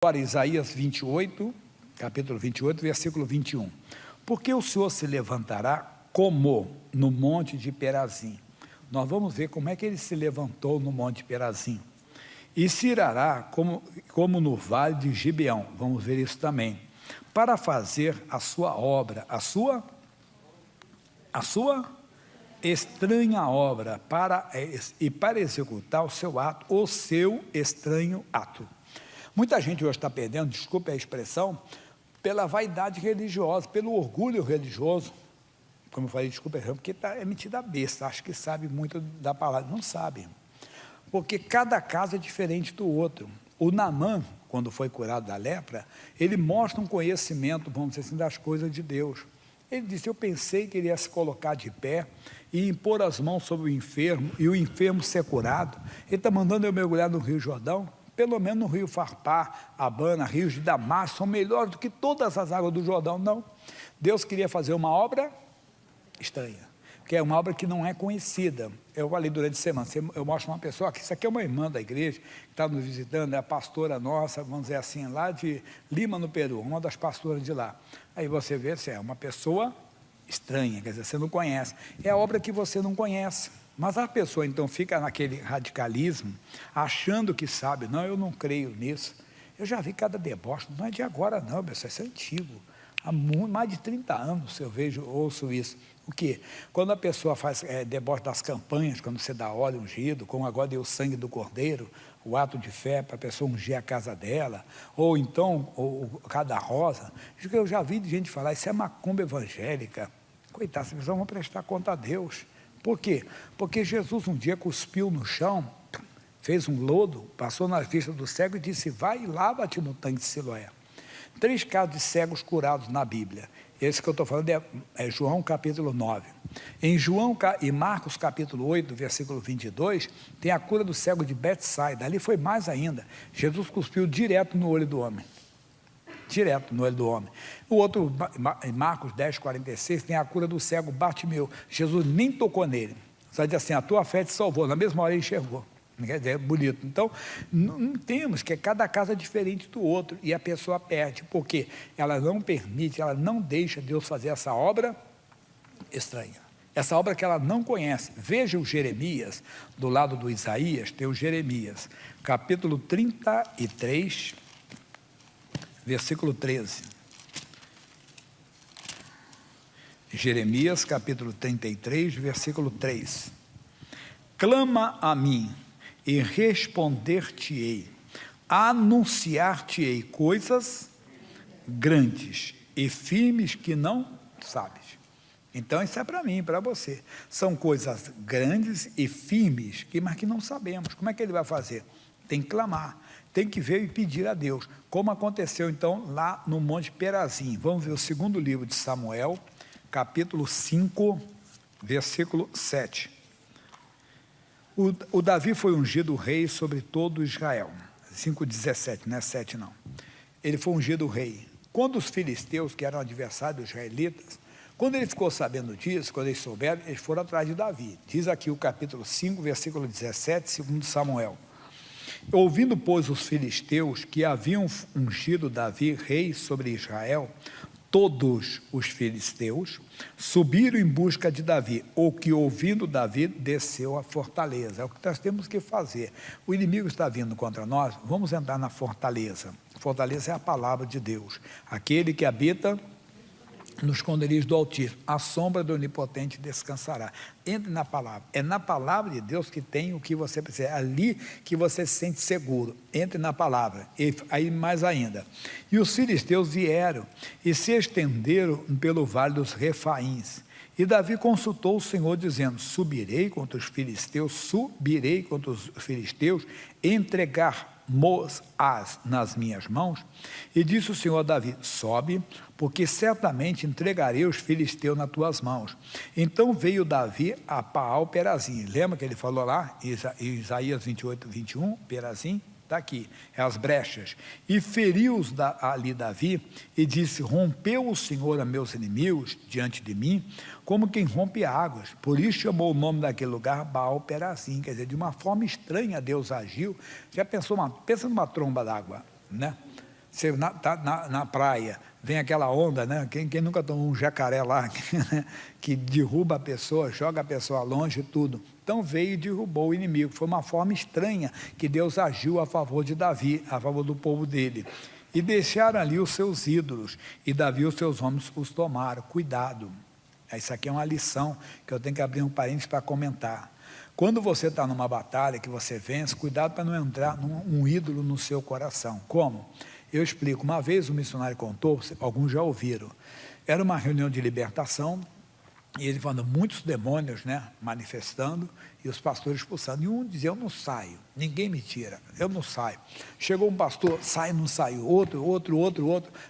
Agora, Isaías 28, capítulo 28, versículo 21. Porque o Senhor se levantará como no monte de Perazim. Nós vamos ver como é que ele se levantou no monte de Perazim. E se irará como no vale de Gibeão. Vamos ver isso também. Para fazer a sua obra, a sua estranha obra, para executar o seu ato, o seu estranho ato. Muita gente hoje está perdendo, desculpe a expressão, pela vaidade religiosa, pelo orgulho religioso, como eu falei, desculpe, porque é metida besta, acha que sabe muito da palavra, não sabe, porque cada caso é diferente do outro. O Naamã, quando foi curado da lepra, ele mostra um conhecimento, vamos dizer assim, das coisas de Deus. Ele disse, eu pensei que ele ia se colocar de pé e impor as mãos sobre o enfermo, e o enfermo ser curado. Ele está mandando eu mergulhar no Rio Jordão, pelo menos no Rio Farpar, Abana, rios de Damasco, são melhores do que todas as águas do Jordão. Não, Deus queria fazer uma obra estranha, que é uma obra que não é conhecida. Eu falei durante a semana, eu mostro uma pessoa, que isso aqui é uma irmã da igreja, que está nos visitando, é a pastora nossa, vamos dizer assim, lá de Lima, no Peru, uma das pastoras de lá. Aí você vê, se é uma pessoa estranha, quer dizer, você não conhece, é a obra que você não conhece. Mas a pessoa então fica naquele radicalismo, achando que sabe, não, eu não creio nisso. Eu já vi cada deboche, não é de agora não, pessoal, isso é antigo. Há mais de 30 anos eu ouço isso. O quê? Quando a pessoa faz deboche das campanhas, quando você dá óleo ungido, como agora deu o sangue do cordeiro, o ato de fé para a pessoa ungir a casa dela, ou então o cada rosa, isso que eu já vi de gente falar, isso é macumba evangélica. Coitado, essas pessoas vão prestar conta a Deus. Por quê? Porque Jesus um dia cuspiu no chão, fez um lodo, passou na vista do cego e disse, vai e lava-te no tanque de Siloé. 3 casos de cegos curados na Bíblia. Esse que eu estou falando é João capítulo 9. Em Marcos capítulo 8, versículo 22, tem a cura do cego de Betsaida. Ali foi mais ainda. Jesus cuspiu direto no olho do homem. Direto no olho do homem. O outro, em Marcos 10, 46, tem a cura do cego Bartimeu. Jesus nem tocou nele. Só diz assim, a tua fé te salvou. Na mesma hora ele enxergou. É bonito. Então, não temos que cada caso é diferente do outro. E a pessoa perde. Porque ela não permite, ela não deixa Deus fazer essa obra estranha. Essa obra que ela não conhece. Veja o Jeremias, do lado do Isaías, tem o Jeremias. Capítulo 33, versículo 13. Jeremias, capítulo 33, versículo 3. Clama a mim, e responder-te-ei, anunciar-te-ei coisas grandes e firmes que não sabes. Então isso é para mim, para você. São coisas grandes e firmes, mas que não sabemos. Como é que ele vai fazer? Tem que clamar. Tem que ver e pedir a Deus, como aconteceu então lá no Monte Perazim. Vamos ver o segundo livro de Samuel, capítulo 5, versículo 7. O Davi foi ungido rei sobre todo Israel. 5,17, não é 7 não. Ele foi ungido rei. Quando os filisteus, que eram adversários dos israelitas, quando ele ficou sabendo disso, quando eles souberam, eles foram atrás de Davi. Diz aqui o capítulo 5, versículo 17, segundo Samuel. Ouvindo, pois, os filisteus que haviam ungido Davi rei sobre Israel, todos os filisteus subiram em busca de Davi, ou que ouvindo Davi desceu à fortaleza. É o que nós temos que fazer. O inimigo está vindo contra nós, vamos entrar na fortaleza. Fortaleza é a palavra de Deus, aquele que habita nos esconderijos do Altíssimo, a sombra do Onipotente descansará. Entre na palavra, é na palavra de Deus que tem o que você precisa, é ali que você se sente seguro. Entre na palavra, e aí mais ainda. E os filisteus vieram e se estenderam pelo vale dos Refaíns. E Davi consultou o Senhor dizendo, subirei contra os filisteus, entregar-mos-as nas minhas mãos? E disse o Senhor a Davi, sobe, porque certamente entregarei os filisteus nas tuas mãos. Então veio Davi a Baal-Perazim. Lembra que ele falou lá, Isaías 28, 21, Perazim? Está aqui, é as brechas. E feriu-os ali Davi, e disse, rompeu o Senhor a meus inimigos diante de mim, como quem rompe águas. Por isso chamou o nome daquele lugar Baal-Perazim, quer dizer, de uma forma estranha Deus agiu. Já pensou, pensa numa tromba d'água, né? Você está na praia, vem aquela onda, né? Quem nunca tomou um jacaré lá, que derruba a pessoa, joga a pessoa longe e tudo. Então veio e derrubou o inimigo. Foi uma forma estranha que Deus agiu a favor de Davi, a favor do povo dele. E deixaram ali os seus ídolos, e Davi e os seus homens os tomaram. Cuidado, isso aqui é uma lição que eu tenho que abrir um parênteses para comentar. Quando você está numa batalha que você vence, cuidado para não entrar um ídolo no seu coração. Como? Eu explico. Uma vez o missionário contou, alguns já ouviram, era uma reunião de libertação, e ele falando muitos demônios, né, manifestando, e os pastores expulsando. E um dizia, eu não saio, ninguém me tira, eu não saio. Chegou um pastor, sai, não saiu, outro,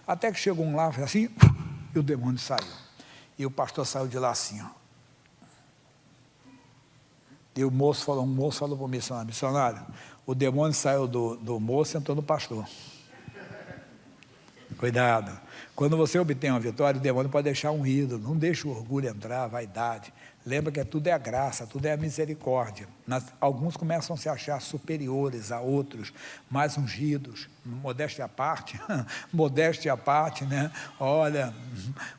até que chegou um lá, assim, e o demônio saiu. E o pastor saiu de lá assim, ó. E um moço falou para o missionário, o demônio saiu do moço e entrou no pastor. Cuidado, quando você obtém uma vitória, o demônio pode deixar um ídolo, não deixa o orgulho entrar, a vaidade. Lembra que tudo é a graça, tudo é a misericórdia. Alguns começam a se achar superiores a outros, mais ungidos, modéstia à parte, né? Olha,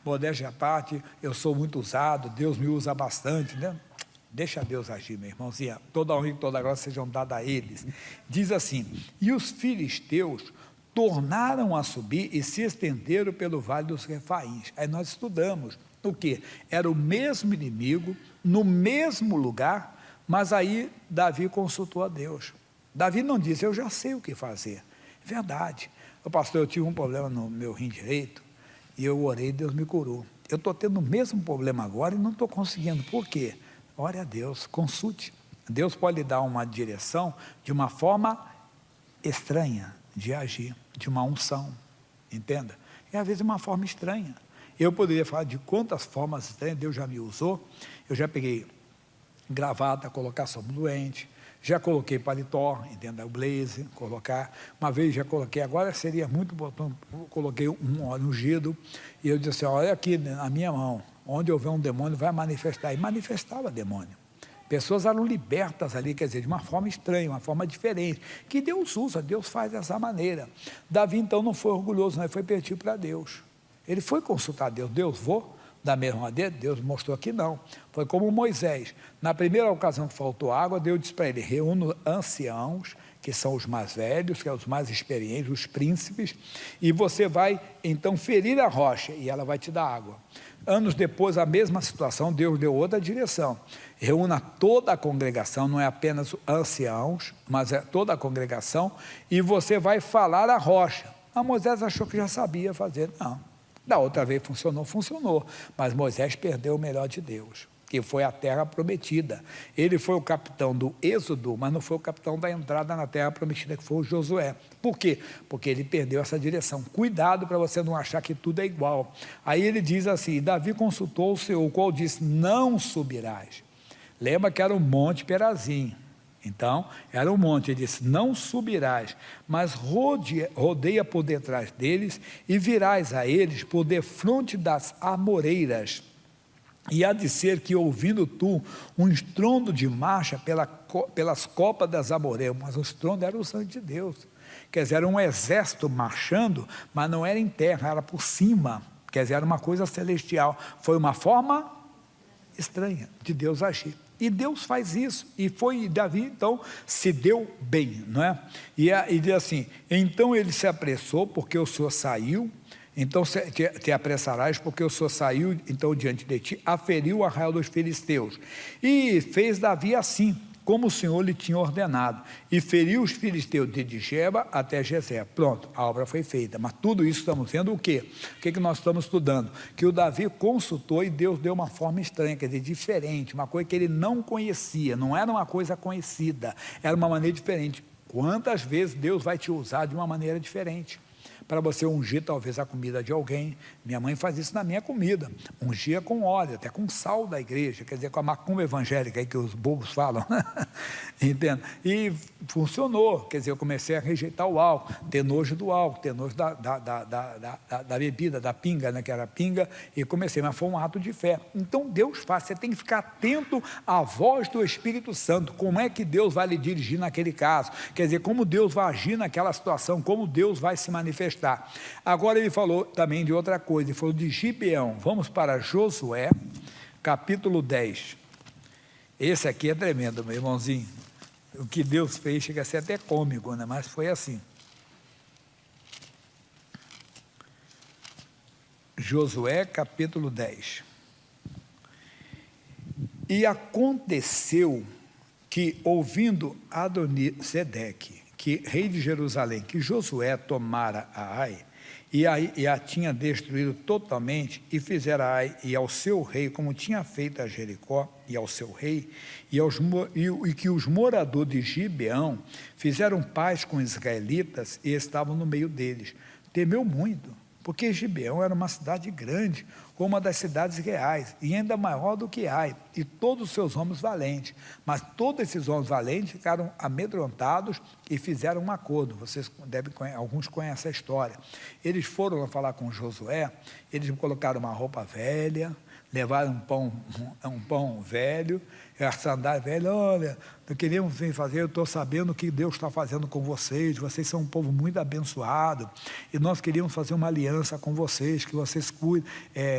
modéstia à parte, eu sou muito usado, Deus me usa bastante, né? Deixa Deus agir, meu irmãozinho, toda honra e toda glória sejam dadas a eles. Diz assim, e os filisteus tornaram a subir e se estenderam pelo vale dos Refaíns. Aí nós estudamos o que? Era o mesmo inimigo, no mesmo lugar, mas aí Davi consultou a Deus. Davi não disse, eu já sei o que fazer. Verdade. O pastor, eu tive um problema no meu rim direito, e eu orei e Deus me curou. Eu estou tendo o mesmo problema agora e não estou conseguindo. Por quê? Ore a Deus, consulte. Deus pode lhe dar uma direção de uma forma estranha de agir, de uma unção, entenda? E às vezes uma forma estranha. Eu poderia falar de quantas formas estranhas Deus já me usou. Eu já peguei gravata, colocar sobre doente, já coloquei paletó, entenda, o blazer, colocar. Uma vez já coloquei, agora seria muito bom, coloquei um óleo ungido, e eu disse assim, olha aqui na minha mão, onde houver um demônio vai manifestar, e manifestava demônio. Pessoas eram libertas ali, quer dizer, de uma forma estranha, uma forma diferente, que Deus usa, Deus faz dessa maneira. Davi então não foi orgulhoso, não, ele foi pedir para Deus. Ele foi consultar Deus, Deus, vou da mesma maneira? Deus mostrou que não. Foi como Moisés, na primeira ocasião que faltou água, Deus disse para ele, reúna anciãos, que são os mais velhos, que são os mais experientes, os príncipes, e você vai então ferir a rocha, e ela vai te dar água. Anos depois, a mesma situação, Deus deu outra direção. Reúna toda a congregação, não é apenas anciãos, mas é toda a congregação, e você vai falar a rocha. Mas Moisés achou que já sabia fazer. Não, da outra vez funcionou, mas Moisés perdeu o melhor de Deus, que foi a terra prometida. Ele foi o capitão do êxodo, mas não foi o capitão da entrada na terra prometida, que foi o Josué. Por quê? Porque ele perdeu essa direção. Cuidado para você não achar que tudo é igual. Aí ele diz assim, Davi consultou o Senhor, o qual disse, não subirás. Lembra que era o Monte Perazim. Então, era um monte, ele disse, não subirás, mas rodeia por detrás deles, e virás a eles por defronte das amoreiras. E há de ser que, ouvindo tu um estrondo de marcha pelas copas das amoreiras, mas o estrondo era o sangue de Deus. Quer dizer, era um exército marchando, mas não era em terra, era por cima. Quer dizer, era uma coisa celestial. Foi uma forma estranha de Deus agir. E Deus faz isso, e Davi então se deu bem, não é? E diz assim, então ele se apressou porque o Senhor saiu, então te apressarás porque o Senhor saiu, então diante de ti, aferiu o arraial dos filisteus, e fez Davi assim, como o Senhor lhe tinha ordenado, e feriu os filisteus de Geba até Gezer. Pronto, a obra foi feita. Mas tudo isso estamos vendo o quê? O que nós estamos estudando? Que o Davi consultou e Deus deu uma forma estranha, quer dizer, diferente, uma coisa que ele não conhecia, não era uma coisa conhecida, era uma maneira diferente. Quantas vezes Deus vai te usar de uma maneira diferente? Para você ungir talvez a comida de alguém. Minha mãe faz isso na minha comida, ungia com óleo, até com sal da igreja, quer dizer, com a macumba evangélica aí que os bobos falam, entende? E funcionou, quer dizer, eu comecei a rejeitar o álcool, ter nojo do álcool, ter nojo da bebida, da pinga, né, que era pinga, e comecei, mas foi um ato de fé. Então Deus faz, você tem que ficar atento à voz do Espírito Santo, como é que Deus vai lhe dirigir naquele caso, quer dizer, como Deus vai agir naquela situação, como Deus vai se manifestar. está. Agora ele falou também de outra coisa, ele falou de Gibeão. Vamos para Josué, capítulo 10. Esse aqui é tremendo, meu irmãozinho. O que Deus fez chega a ser até cômico, né? Mas foi assim. Josué, capítulo 10. E aconteceu que, ouvindo Adonisedeque, que rei de Jerusalém, que Josué tomara a Ai, e a tinha destruído totalmente, e fizera a Ai e ao seu rei, como tinha feito a Jericó, e ao seu rei, e que os moradores de Gibeão fizeram paz com os israelitas e estavam no meio deles. Temeu muito, porque Gibeão era uma cidade grande, como uma das cidades reais, e ainda maior do que Ai, e todos os seus homens valentes. Mas todos esses homens valentes ficaram amedrontados e fizeram um acordo. Vocês alguns conhecem a história. Eles foram falar com Josué, eles colocaram uma roupa velha, levaram um pão velho, a sandália velha. Olha, nós queríamos vir fazer, eu estou sabendo o que Deus está fazendo com vocês são um povo muito abençoado, e nós queríamos fazer uma aliança com vocês, que vocês cuidem,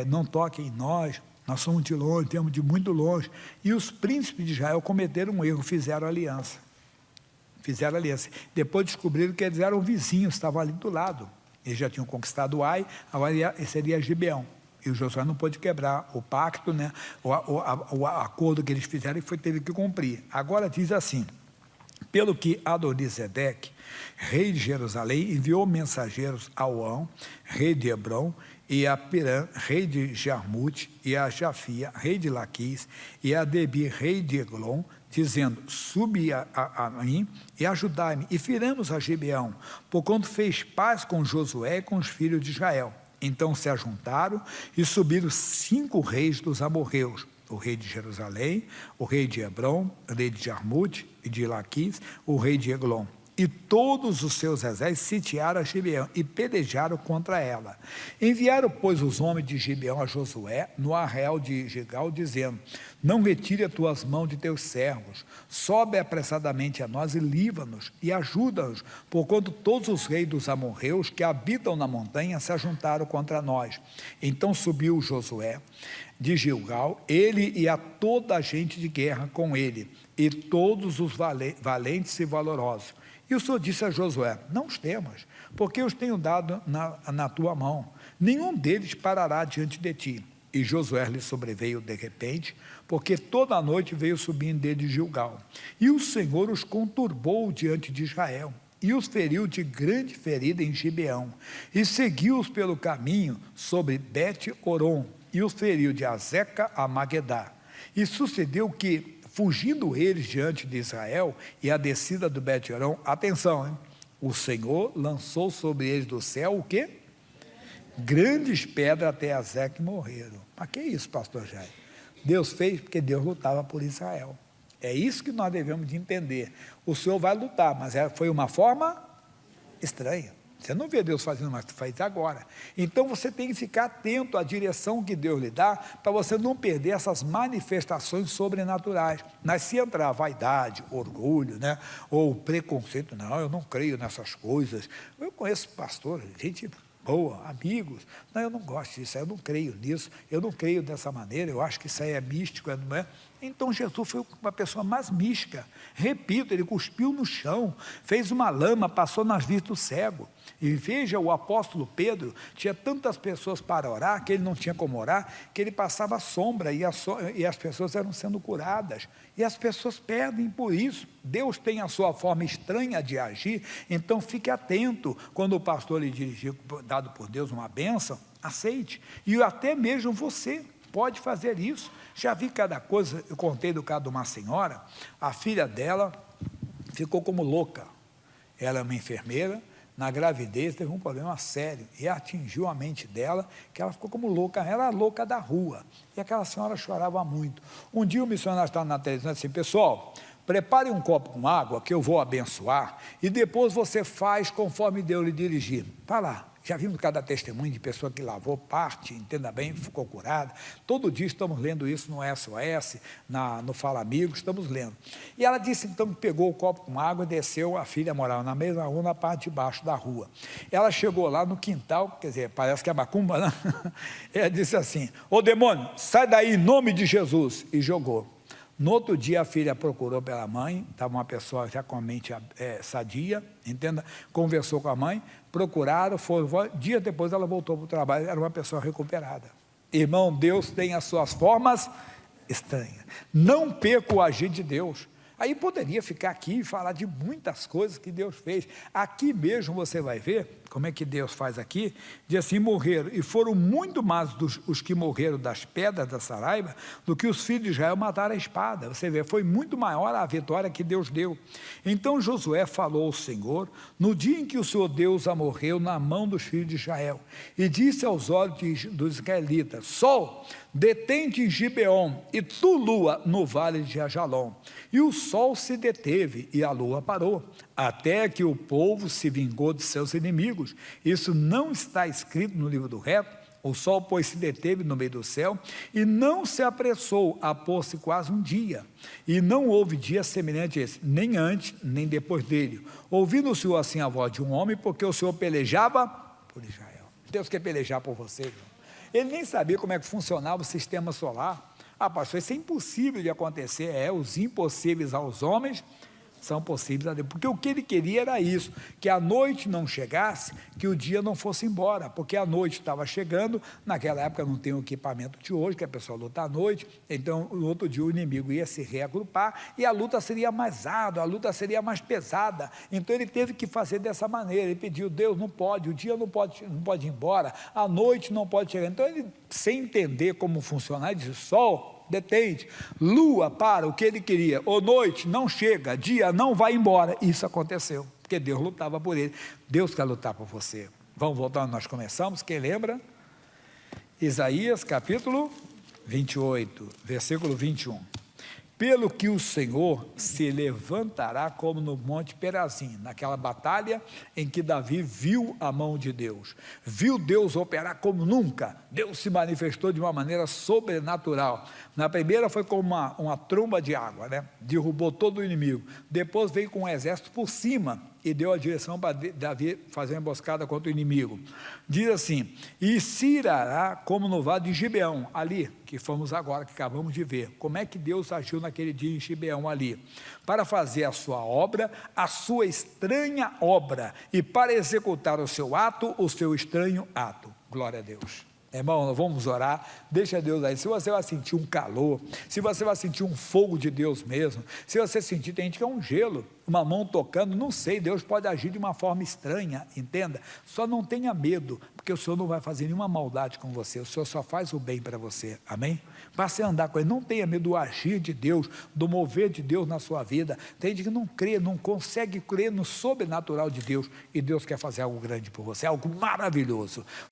não toquem em nós somos de longe, temos de muito longe. E os príncipes de Israel cometeram um erro, fizeram aliança. Depois descobriram que eles eram vizinhos, estavam ali do lado. Eles já tinham conquistado Ai, agora seria Gibeão. E o Josué não pôde quebrar o pacto, né? o acordo que eles fizeram, e teve que cumprir. Agora diz assim: pelo que Adonisedeque, rei de Jerusalém, enviou mensageiros a Oão, rei de Hebrom, e a Pirã, rei de Jarmute, e a Jafia, rei de Laquis, e a Debi, rei de Eglon, dizendo: subi a mim e ajudai-me, e firemos a Gibeão, porquanto fez paz com Josué e com os filhos de Israel. Então se ajuntaram e subiram 5 reis dos amorreus, o rei de Jerusalém, o rei de Hebrom, o rei de Jarmute e de Laquis, o rei de Eglon. E todos os seus exércitos sitiaram a Gibeão e pelejaram contra ela. Enviaram, pois, os homens de Gibeão a Josué no arraial de Gilgal, dizendo: não retire as tuas mãos de teus servos, sobe apressadamente a nós e livra-nos e ajuda-nos, porquanto todos os reis dos amorreus que habitam na montanha se ajuntaram contra nós. Então subiu Josué de Gilgal, ele e a toda a gente de guerra com ele, e todos os valentes e valorosos. E o Senhor disse a Josué: não os temas, porque os tenho dado na tua mão, nenhum deles parará diante de ti. E Josué lhe sobreveio de repente, porque toda a noite veio subindo dele de Gilgal. E o Senhor os conturbou diante de Israel, e os feriu de grande ferida em Gibeão, e seguiu-os pelo caminho sobre Bet-Horon, e os feriu de Azeca a Magedá. E sucedeu que, fugindo eles diante de Israel, e a descida do Bet-Horon, atenção, hein? O Senhor lançou sobre eles do céu o quê? Grandes pedras até Azeca e morreram. Mas que é isso, pastor Jair? Deus fez porque Deus lutava por Israel. É isso que nós devemos de entender. O Senhor vai lutar, mas foi uma forma estranha. Você não vê Deus fazendo, mas faz agora. Então você tem que ficar atento à direção que Deus lhe dá, para você não perder essas manifestações sobrenaturais. Mas se entrar vaidade, orgulho, né, ou preconceito: não, eu não creio nessas coisas. Eu conheço pastor, gente boa, amigos: não, eu não gosto disso, eu não creio nisso, eu não creio dessa maneira, eu acho que isso aí é místico, não é? Então Jesus foi uma pessoa mais mística. Repito, ele cuspiu no chão, fez uma lama, passou nas vistas do cego. E veja, o apóstolo Pedro tinha tantas pessoas para orar, que ele não tinha como orar, que ele passava sombra, e as pessoas eram sendo curadas. E as pessoas perdem por isso. Deus tem a sua forma estranha de agir, então fique atento. Quando o pastor lhe dirigir, dado por Deus, uma bênção, aceite. E até mesmo você pode fazer isso. Já vi cada coisa. Eu contei do caso de uma senhora, a filha dela ficou como louca. Ela é uma enfermeira, na gravidez teve um problema sério, e atingiu a mente dela, que ela ficou como louca, ela era louca da rua, e aquela senhora chorava muito. Um dia o missionário estava na televisão e disse assim: pessoal, prepare um copo com água que eu vou abençoar e depois você faz conforme Deus lhe dirigir. Vai lá. Já vimos cada testemunho de pessoa que lavou parte, entenda bem, ficou curada. Todo dia estamos lendo isso no SOS, no Fala Amigos, estamos lendo. E ela disse então que pegou o copo com água e desceu, a filha morava na mesma rua, na parte de baixo da rua. Ela chegou lá no quintal, quer dizer, parece que é macumba, né? Ela disse assim, ô demônio, sai daí em nome de Jesus, e jogou. No outro dia, a filha procurou pela mãe, estava uma pessoa já com a mente sadia, entenda? Conversou com a mãe, procuraram, dias depois ela voltou para o trabalho, era uma pessoa recuperada. Irmão, Deus tem as suas formas estranhas. Não perca o agir de Deus. Aí poderia ficar aqui e falar de muitas coisas que Deus fez. Aqui mesmo você vai ver como é que Deus faz aqui, diz assim, morreram, e foram muito mais os que morreram das pedras da Saraiva, do que os filhos de Israel mataram a espada. Você vê, foi muito maior a vitória que Deus deu. Então Josué falou ao Senhor, no dia em que o Senhor Deus a morreu na mão dos filhos de Israel, e disse aos olhos dos israelitas, sol, detente em Gibeon, e tu, lua, no vale de Ajalon. E o sol se deteve, e a lua parou, até que o povo se vingou de seus inimigos. Isso não está escrito no livro do reto. O sol, pois, se deteve no meio do céu, e não se apressou a pôr-se quase um dia. E não houve dia semelhante a esse, nem antes, nem depois dele. Ouvindo o Senhor assim a voz de um homem, porque o Senhor pelejava por Israel. Deus quer pelejar por você, irmão. Ele nem sabia como é que funcionava o sistema solar. Ah, pastor, isso é impossível de acontecer. Os impossíveis aos homens são possíveis a Deus, porque o que ele queria era isso, que a noite não chegasse, que o dia não fosse embora, porque a noite estava chegando, naquela época não tem o equipamento de hoje, que a pessoa luta à noite, então no outro dia o inimigo ia se reagrupar, e a luta seria mais árdua, a luta seria mais pesada, então ele teve que fazer dessa maneira, ele pediu, Deus, não pode, o dia não pode ir embora, a noite não pode chegar, então ele, sem entender como funcionar, ele disse, sol, detente, lua para o que ele queria, ou noite não chega, dia não vai embora, isso aconteceu, porque Deus lutava por ele, Deus quer lutar por você. Vamos voltar onde nós começamos, quem lembra? Isaías capítulo 28, versículo 21, pelo que o Senhor se levantará como no monte Perazim, naquela batalha em que Davi viu a mão de Deus, viu Deus operar como nunca, Deus se manifestou de uma maneira sobrenatural. Na primeira foi como uma tromba de água, né? Derrubou todo o inimigo, depois veio com um exército por cima, e deu a direção para Davi fazer uma emboscada contra o inimigo. Diz assim, e se irá como no vale de Gibeão, ali, que fomos agora, que acabamos de ver, como é que Deus agiu naquele dia em Gibeão ali, para fazer a sua obra, a sua estranha obra, e para executar o seu ato, o seu estranho ato. Glória a Deus. Irmão, vamos orar, deixa Deus aí, se você vai sentir um calor, se você vai sentir um fogo de Deus mesmo, se você sentir, tem gente que é um gelo, uma mão tocando, não sei, Deus pode agir de uma forma estranha, entenda, só não tenha medo, porque o Senhor não vai fazer nenhuma maldade com você, o Senhor só faz o bem para você, amém? Passe a andar com ele, não tenha medo do agir de Deus, do mover de Deus na sua vida, tem gente que não crê, não consegue crer no sobrenatural de Deus, e Deus quer fazer algo grande por você, algo maravilhoso.